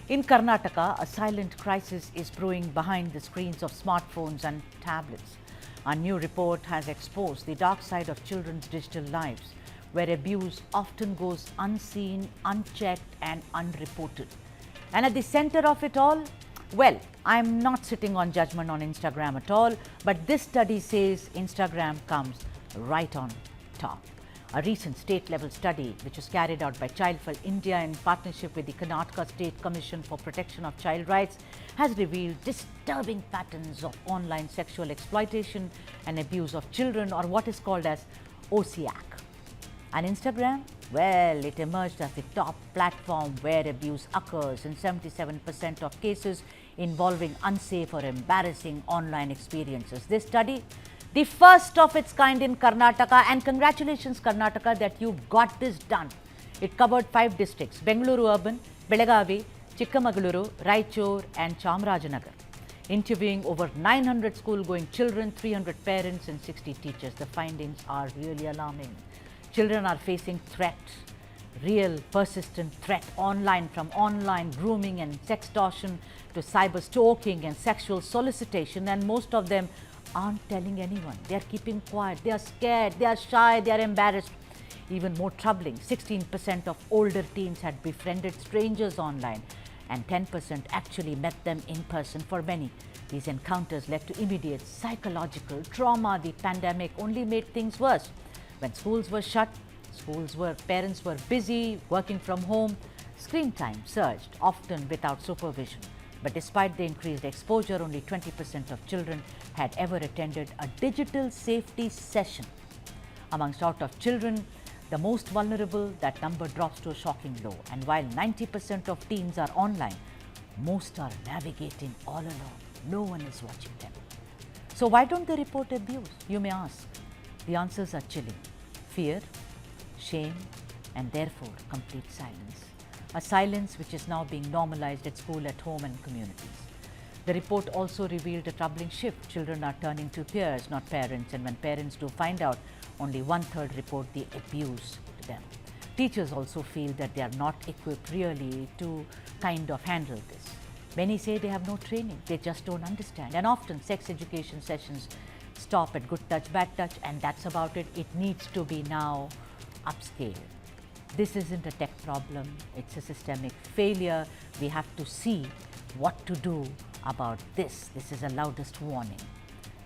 In Karnataka, a silent crisis is brewing behind the screens of smartphones and tablets. A new report has exposed the dark side of children's digital lives, where abuse often goes unseen, unchecked, and unreported. And at the center of it all, well, I'm not sitting on judgment on Instagram at all, but this study says Instagram comes right on top. A recent state-level study, which was carried out by Child for India in partnership with the Karnataka State Commission for Protection of Child Rights, has revealed disturbing patterns of online sexual exploitation and abuse of children, or what is called as OCAC. And Instagram? Well, it emerged as the top platform where abuse occurs in 77% of cases involving unsafe or embarrassing online experiences. This study, the first of its kind in Karnataka, and congratulations Karnataka that you got this done. It covered 5 districts: Bengaluru Urban, Belagavi, Chikkamaluru, Raichur and Chamarajanagar. Interviewing over 900 school-going children, 300 parents and 60 teachers. The findings are really alarming. Children are facing threats, real persistent threat online, from online grooming and sextortion to cyber stalking and sexual solicitation, and most of them aren't telling anyone. They are keeping quiet, they are scared, they are shy, they are embarrassed. Even more troubling, 16% of older teens had befriended strangers online and 10% actually met them in person. For many, these encounters led to immediate psychological trauma. The pandemic only made things worse. When schools were shut, parents were busy, working from home, screen time surged, often without supervision. But despite the increased exposure, only 20% of children had ever attended a digital safety session. Amongst out of children, the most vulnerable, that number drops to a shocking low. And while 90% of teens are online, most are navigating all alone. No one is watching them. So why don't they report abuse, you may ask? The answers are chilling: fear, shame, and therefore complete silence. A silence which is now being normalized at school, at home, and communities. The report also revealed a troubling shift. Children are turning to peers, not parents, and when parents do find out, only 1/3 report the abuse to them. Teachers also feel that they are not equipped really to kind of handle this. Many say they have no training, they just don't understand, and often sex education sessions stop at good touch, bad touch, and that's about it. It needs to be now upscale. This isn't a tech problem, it's a systemic failure. We have to see what to do about this. This is a loudest warning.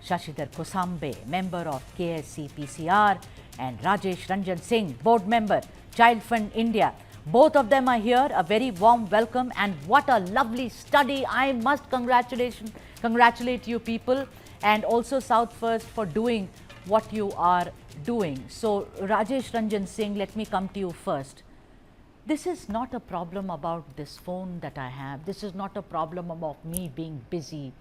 Shashidhar Kosambe, member of KSCPCR, and Rajesh Ranjan Singh, board member, Child Fund India. Both of them are here. A very warm welcome, and what a lovely study. I must congratulate you people, and also South First for doing what you are doing. So Rajesh Ranjan Singh, let me come to you first. This is not a problem about this phone that I have. This is not a problem about me being busy.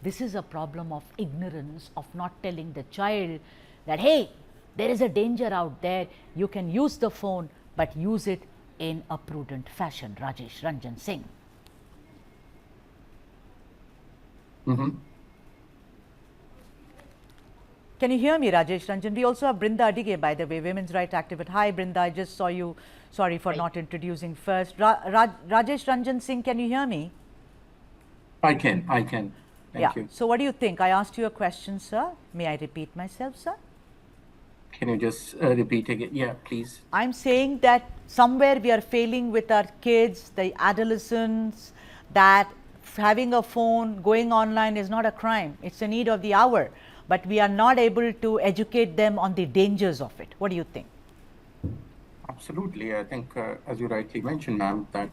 This is a problem of ignorance, of not telling the child that, hey, there is a danger out there. You can use the phone, but use it in a prudent fashion. Rajesh Ranjan Singh. Can you hear me, Rajesh Ranjan? We also have Brinda Adige, by the way, women's rights activist. Hi, Brinda, I just saw you. Sorry for not introducing first. Rajesh Ranjan Singh, can you hear me? I can. Thank you. So what do you think? I asked you a question, sir. May I repeat myself, sir? Can you just repeat again? Yeah, please. I'm saying that somewhere we are failing with our kids, the adolescents, that having a phone, going online is not a crime. It's a need of the hour. But we are not able to educate them on the dangers of it. What do you think? Absolutely. I think, as you rightly mentioned, ma'am, that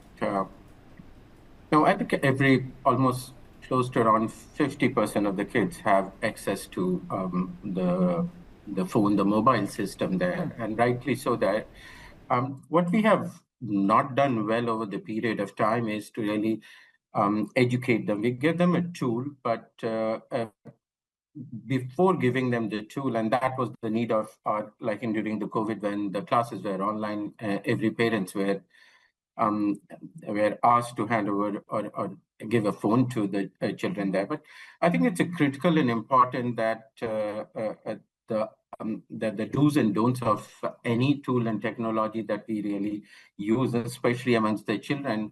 I think almost close to around 50% of the kids have access to the phone, the mobile system there, and rightly so. That what we have not done well over the period of time is to really educate them. We give them a tool, but before giving them the tool, and that was the need of like during the COVID, when the classes were online, every parents were asked to hand over or give a phone to the children there. But I think it's a critical and important that the do's and don'ts of any tool and technology that we really use, especially amongst the children,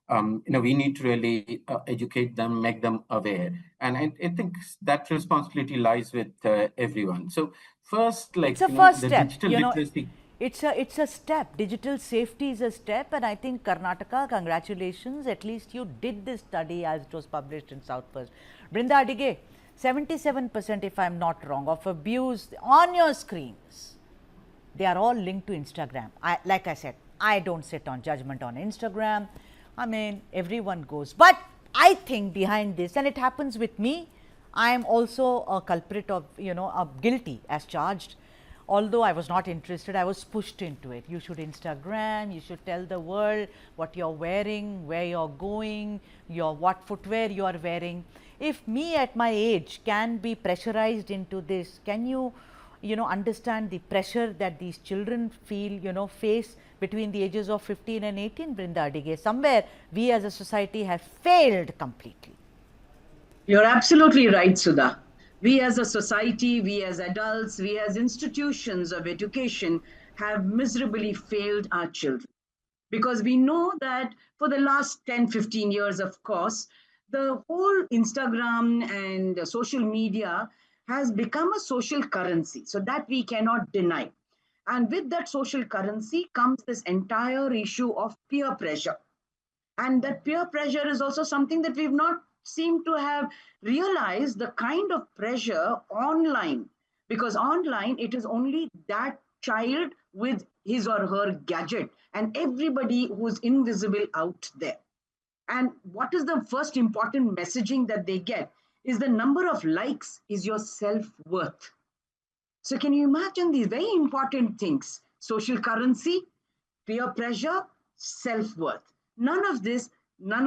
we need to really educate them, make them aware. And I think that responsibility lies with everyone. So first, It's a first the step, digital literacy. it's a step. Digital safety is a step, and I think Karnataka, congratulations, at least you did this study as it was published in South First. Brinda Adige, 77%, if I'm not wrong, of abuse on your screens, they are all linked to Instagram. Like I said, I don't sit on judgment on Instagram. I mean, everyone goes. But I think behind this, and it happens with me, I am also a culprit of, guilty as charged. Although I was not interested, I was pushed into it. You should Instagram, you should tell the world what you're wearing, where you're going, what footwear you are wearing. If me at my age can be pressurized into this, can you understand the pressure that these children feel, face between the ages of 15 and 18, Brinda Adige? Somewhere we as a society have failed completely. You're absolutely right, Sudha. We as a society, we as adults, we as institutions of education have miserably failed our children. Because we know that for the last 10, 15 years, of course, the whole Instagram and social media has become a social currency. So that we cannot deny. And with that social currency comes this entire issue of peer pressure. And that peer pressure is also something that we've not seemed to have realized the kind of pressure online, because online it is only that child with his or her gadget and everybody who's invisible out there. And what is the first important messaging that they get is the number of likes is your self-worth. So can you imagine these very important things? Social currency, peer pressure, self-worth. None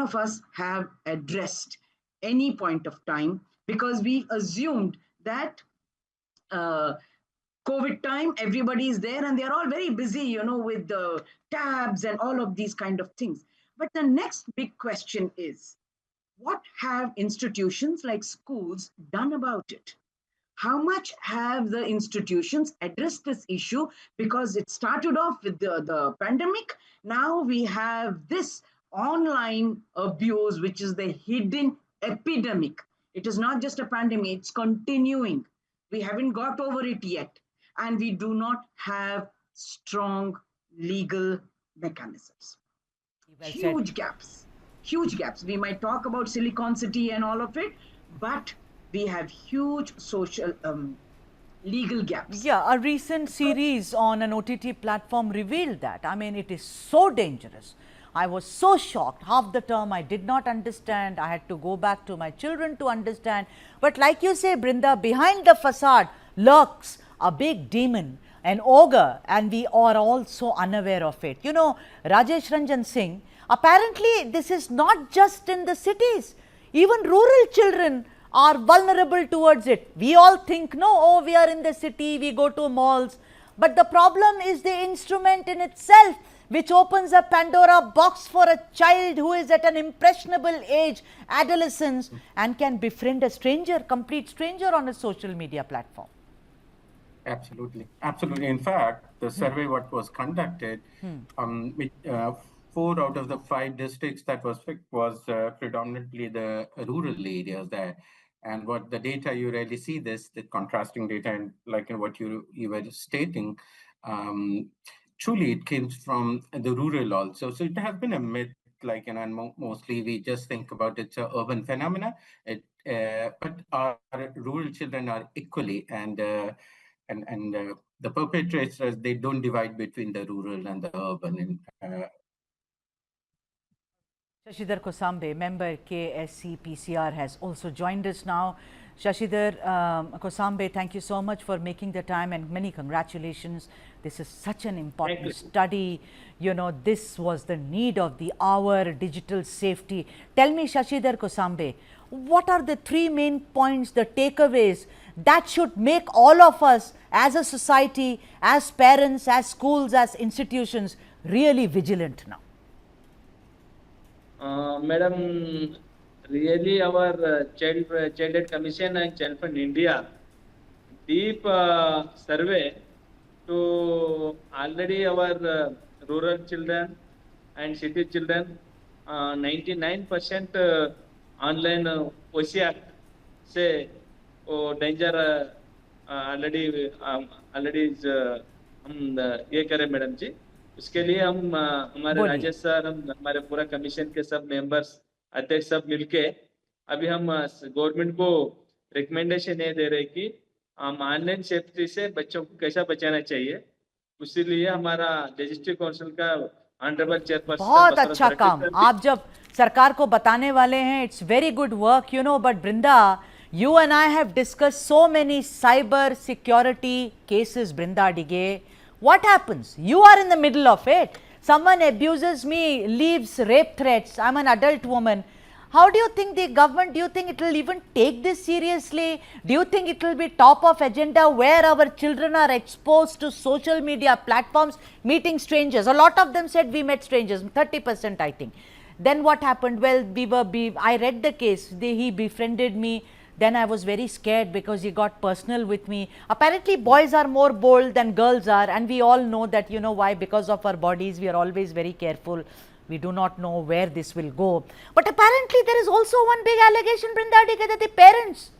of us have addressed any point of time because we assumed that COVID time, everybody is there and they're all very busy, with the tabs and all of these kind of things. But the next big question is, what have institutions like schools done about it? How much have the institutions addressed this issue? Because it started off with the pandemic. Now we have this online abuse, which is the hidden epidemic. It is not just a pandemic, it's continuing. We haven't got over it yet. And we do not have strong legal mechanisms. Well Huge gaps. Huge gaps. We might talk about Silicon City and all of it, but we have huge social legal gaps. Yeah, a recent series on an OTT platform revealed that. I mean, it is so dangerous. I was so shocked. Half the term I did not understand. I had to go back to my children to understand. But like you say, Brinda, behind the facade lurks a big demon, an ogre, and we are all so unaware of it. Rajesh Ranjan Singh, apparently this is not just in the cities. Even rural children are vulnerable towards it. We all think, no, we are in the city, we go to malls. But the problem is the instrument in itself, which opens a Pandora box for a child who is at an impressionable age, adolescence, and can befriend a stranger, complete stranger on a social media platform. Absolutely. Absolutely. In fact, the survey what was conducted, 4 out of the 5 districts that was picked was predominantly the rural areas there. And what the data, you really see this, the contrasting data, and like in what you were stating, truly it came from the rural also. So it has been a myth, and mostly we just think about it's an urban phenomena. But our rural children are equally, and the perpetrators, they don't divide between the rural and the urban. Shashidhar Kosambe, member KSC PCR, has also joined us now. Shashidhar Kosambe, thank you so much for making the time and many congratulations. This is such an important study. This was the need of the hour, digital safety. Tell me, Shashidhar Kosambe, what are the 3 main points, the takeaways that should make all of us as a society, as parents, as schools, as institutions really vigilant now? Madam, really our Child Commission and Child Fund India deep survey to already our rural children and city children 99% online OC act से वो danger already already हम ये करें madam जी। उसके लिए हम हमारे बोलिए। राजेश सर, हम हमारे पूरा कमीशन के सब मेंबर्स, अध्यक्ष सब मिलके अभी हम गवर्नमेंट को रिकमेंडेशन ये दे रहे कि हम ऑनलाइन सेफ्टी से बच्चों को कैसा बचाना चाहिए। उसीलिए हमारा लेजिस्लेटिव काउंसिल का ऑनरेबल चेयरपर्सन बहुत अच्छा काम आप जब सरकार को बताने वाले हैं, it's very good work, you know. But Brinda, you and I have discussed so many cyber security cases, Brinda Dige. What happens? You are in the middle of it. Someone abuses me, leaves rape threats. I'm an adult woman. How do you think the government, do you think it will even take this seriously? Do you think it will be top of agenda where our children are exposed to social media platforms, meeting strangers? A lot of them said we met strangers, 30% I think. Then what happened? Well, I read the case, he befriended me. Then I was very scared because he got personal with me. Apparently boys are more bold than girls are, and we all know that, you know why, because of our bodies we are always very careful. We do not know where this will go. But apparently there is also one big allegation, Brindadi, that the parents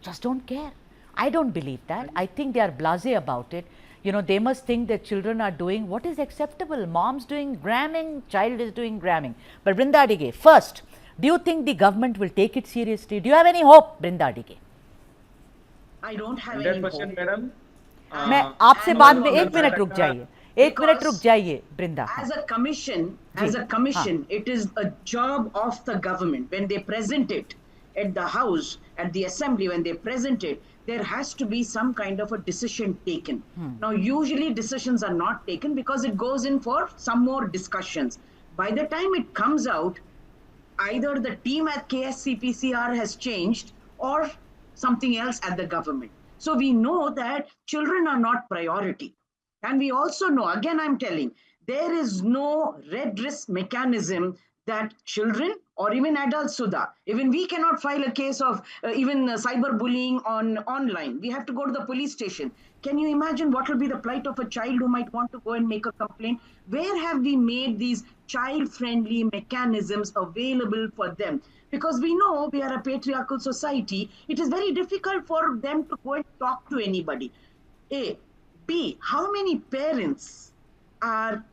just don't care. I don't believe that. I think they are blasé about it. You know, they must think that children are doing what is acceptable. Mom's doing gramming, child is doing gramming. But Brindadi, first, do you think the government will take it seriously? Do you have any hope, Brindadi? I don't have any hope. 100% madam. मैं आपसे बाद में 1 minute रुक जाइए, 1 minute रुक जाइए Brinda. As a commission, it is a job of the government. When they present it at the House, at the Assembly, when they present it, there has to be some kind of a decision taken. Now, usually decisions are not taken because it goes in for some more discussions. By the time it comes out, either the team at KSCPCR has changed or something else at the government. So we know that children are not priority. And we also know, again, I'm telling, there is no redress mechanism that children or even adults, Sudha, even we cannot file a case of even cyberbullying online. We have to go to the police station. Can you imagine what will be the plight of a child who might want to go and make a complaint? Where have we made these child-friendly mechanisms available for them? Because we know we are a patriarchal society. It is very difficult for them to go and talk to anybody. A. B. How many parents are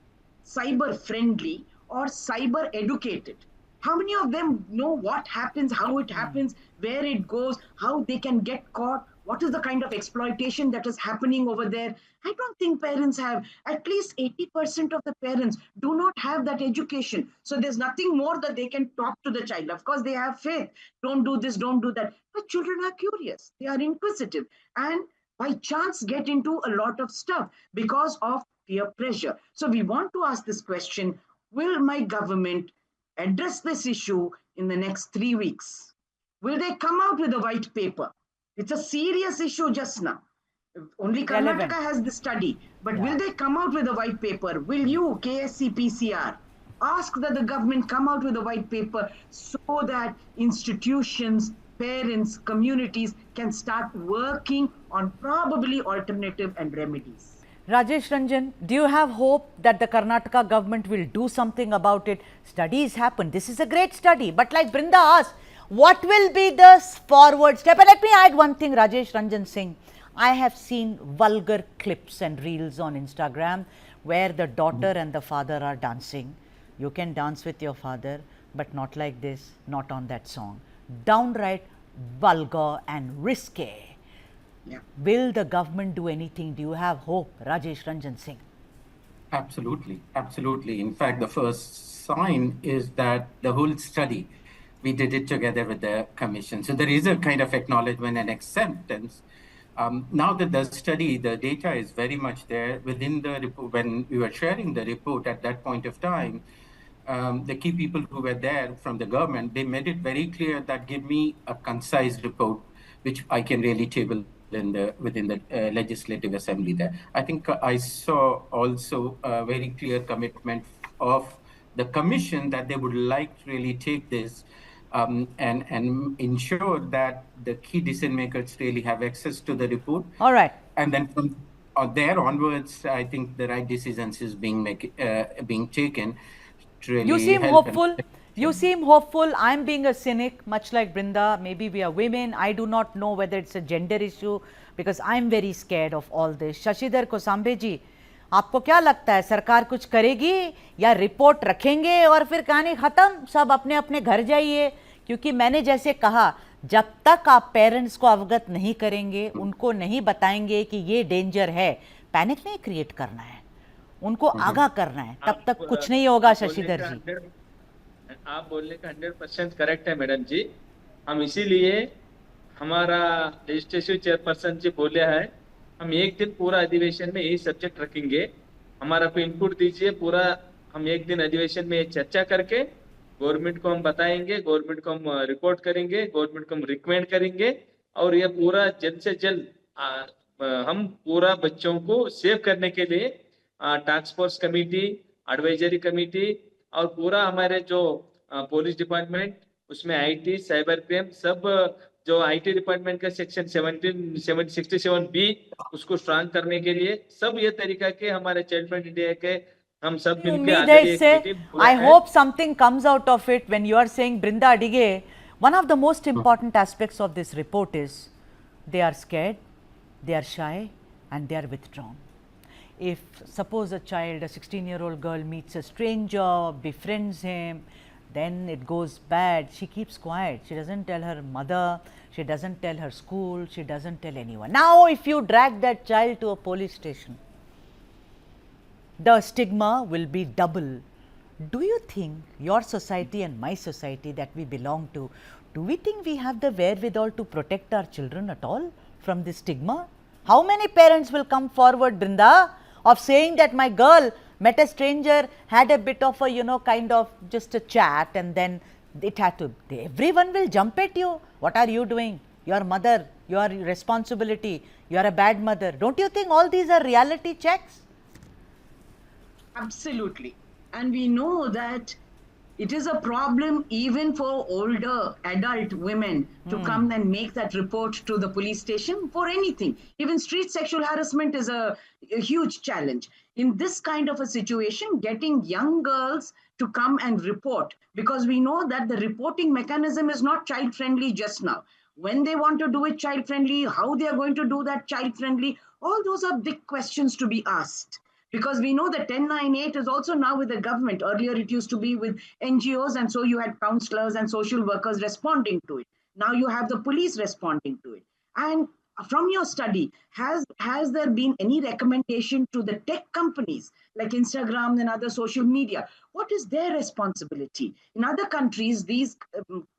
cyber-friendly or cyber-educated? How many of them know what happens, how it happens, where it goes, how they can get caught? What is the kind of exploitation that is happening over there? I don't think parents have. At least 80% of the parents do not have that education. So there's nothing more that they can talk to the child. Of course, they have faith. Don't do this, don't do that. But children are curious. They are inquisitive. And by chance get into a lot of stuff because of peer pressure. So we want to ask this question, will my government address this issue in the next 3 weeks? Will they come out with a white paper? It's a serious issue just now. Only Karnataka has the study, but will they come out with a white paper? Will you, KSCPCR, ask that the government come out with a white paper so that institutions, parents, communities can start working on probably alternative and remedies? Rajesh Ranjan, do you have hope that the Karnataka government will do something about it? Studies happen. This is a great study. But like Brinda asked, what will be the forward step? And let me add one thing, Rajesh Ranjan Singh. I have seen vulgar clips and reels on Instagram where the daughter and the father are dancing. You can dance with your father, but not like this, not on that song. Downright vulgar and risque. Yeah. Will the government do anything? Do you have hope, Rajesh Ranjan Singh? Absolutely, absolutely. In fact, the first sign is that the whole study, we did it together with the commission. So there is a kind of acknowledgement and acceptance. Now that the study, the data is very much there within the report. When we were sharing the report at that point of time, the key people who were there from the government, they made it very clear that give me a concise report, which I can really table within the legislative assembly there. I think I saw also a very clear commitment of the commission that they would like to really take this and ensure that the key decision makers really have access to the report. All right. And then from there onwards, I think the right decisions is being taken. really You seem help and hopeful. protect You children. seem hopeful. I'm being a cynic, much like Brinda. Maybe we are women. I do not know whether it's a gender issue because I'm very scared of all this. Shashidhar Kosambe ji, आपको क्या लगता है सरकार कुछ करेगी या report रखेंगे और फिर कहानी खत्म, सब अपने अपने घर जाइए? क्योंकि मैंने जैसे कहा, जब तक आप पेरेंट्स को अवगत नहीं करेंगे, उनको नहीं बताएंगे कि ये डेंजर है, पैनिक नहीं क्रिएट करना है, उनको आगाह करना है, तब तक कुछ नहीं होगा। शशिधर जी, आप बोलने का 100% करेक्ट है मैडम जी। हम इसीलिए हमारा लेजिस्लेटिव चेयरपर्सन जी बोले है, हम एक दिन पूरा अधिवेशन में यही सब्जेक्ट रखेंगे, हमारा को इनपुट दीजिए पूरा। हम एक दिन अधिवेशन में चर्चा करके गवर्नमेंट को हम बताएंगे, गवर्नमेंट को हम रिपोर्ट करेंगे, गवर्नमेंट को हम रिकमेंड करेंगे और ये पूरा जल्द से जल्द हम पूरा बच्चों को सेव करने के लिए task force committee, advisory committee और पूरा हमारे जो पुलिस डिपार्टमेंट, उसमें आईटी, साइबर क्राइम, सब जो आईटी डिपार्टमेंट का सेक्शन 67 बी, उसको स्ट्रांग करने के लिए सब ये तरीका के हमारे चाइल्ड फ्रेंड इंडिया के हम सब मिलके उम्मीद है ऑलरेडी एक इससे, मीटिंग हुआ आई है। Hope something comes out of it when you are saying Brinda Adige, one of the most important aspects of this report is they are scared, they are shy and they are withdrawn. If suppose a child, a 16-year-old girl meets a stranger, befriends him, then it goes bad. She keeps quiet. She doesn't tell her mother, she doesn't tell her school, she doesn't tell anyone. Now if you drag that child to a police station, the stigma will be double. Do you think your society and my society that we belong to, do we think we have the wherewithal to protect our children at all from this stigma? How many parents will come forward, Brinda, of saying that my girl met a stranger, had a bit of a, kind of just a chat, and then it had to, everyone will jump at you. What are you doing? Your mother, your responsibility, you are a bad mother. Don't you think all these are reality checks? Absolutely. And we know that it is a problem even for older adult women to come and make that report to the police station for anything. Even street sexual harassment is a huge challenge. In this kind of a situation, getting young girls to come and report, because we know that the reporting mechanism is not child friendly just now. When they want to do it child friendly, how they are going to do that child friendly, all those are big questions to be asked. Because we know that 1098 is also now with the government. Earlier it used to be with NGOs, and so you had counselors and social workers responding to it. Now you have the police responding to it. And from your study, has there been any recommendation to the tech companies like Instagram and other social media? What is their responsibility? In other countries, these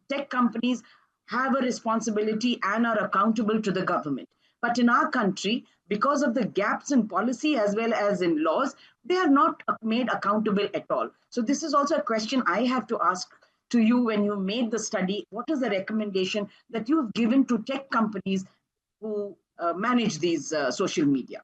tech companies have a responsibility and are accountable to the government. But in our country, because of the gaps in policy as well as in laws, they are not made accountable at all. So this is also a question I have to ask to you when you made the study. What is the recommendation that you've given to tech companies who manage these social media?